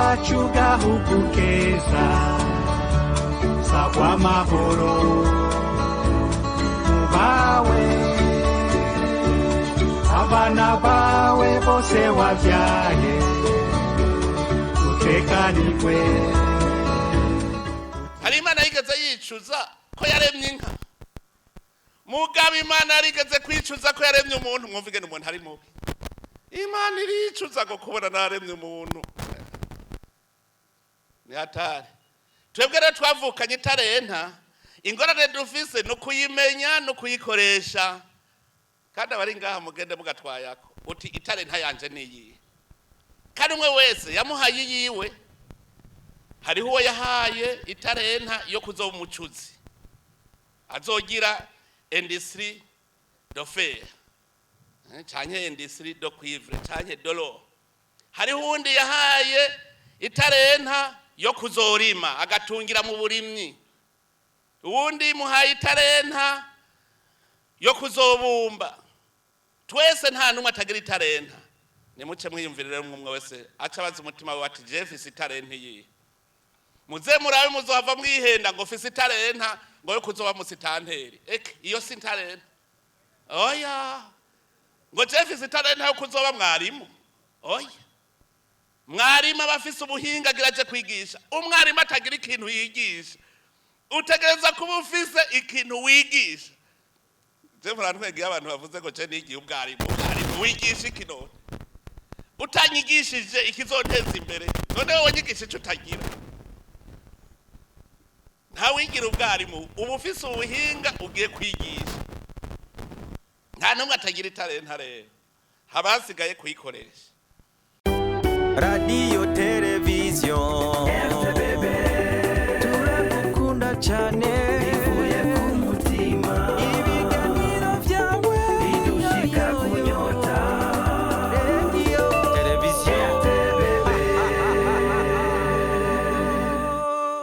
wacu gahugu keza sagwa mahoro bawe abana bawe bose wavyaye utekanirwe. hari Imana yigeze yicuza ko yaremye inka, mugabo Imana yarigeze kwicuza ko yaremye umuntu. Mwumvige n'umuntu hari mubi, Imana iricuza ko kubona naremye umuntu. Ni hatari. Twebwe rero twavukanye itarenta, ingorane dufise no kuyimenya no kuyikoresha. Kandi abari ngaha mugende mugatwayako uti itarenta yanje niyi, kandi umwe wese yamuhaye yiwe. Hariho uwo yahaye itarenta yo kuzoba umucuzi, azogira industrie de fer canke industrie de cuivre canke dolo. Hariho uwundi yahaye itarenta yo kuzorima agatungira mu burimyi. Uwundi muhaye itarenta yo kuzobumba. Twese nta numwe atagira itarenta. Nimuce mwiyumvirire umwe wese aca baza umutima we ati je mfise itarenta iyi. Muze murabe muzohava mwihenda ngo mfise itarenta ngo yo kuzoba musitanteri. Iyo si itarenta. Oya. Ngo je mfise itarenta yo kuzoba mwarimu. Oya. Mwarimu abafise ubuhinga giraje kwigisha. Umwarimu atagira ikintu yigisha. Utegereza kuba ufise ikintu wigisha. Je murantwege abantu bavuze ngo je nigiye ubwarimu. Ubwarimu wigisha ikintu. Utanyigishije ikizonteza imbere. None wowe nyigishije utagira. Nta wigira ubwarimu, uba ufise ubuhinga ugiye kwigisha. Nta numwe atagira itarenta rero. Habasigaye kuyikoresha. Radio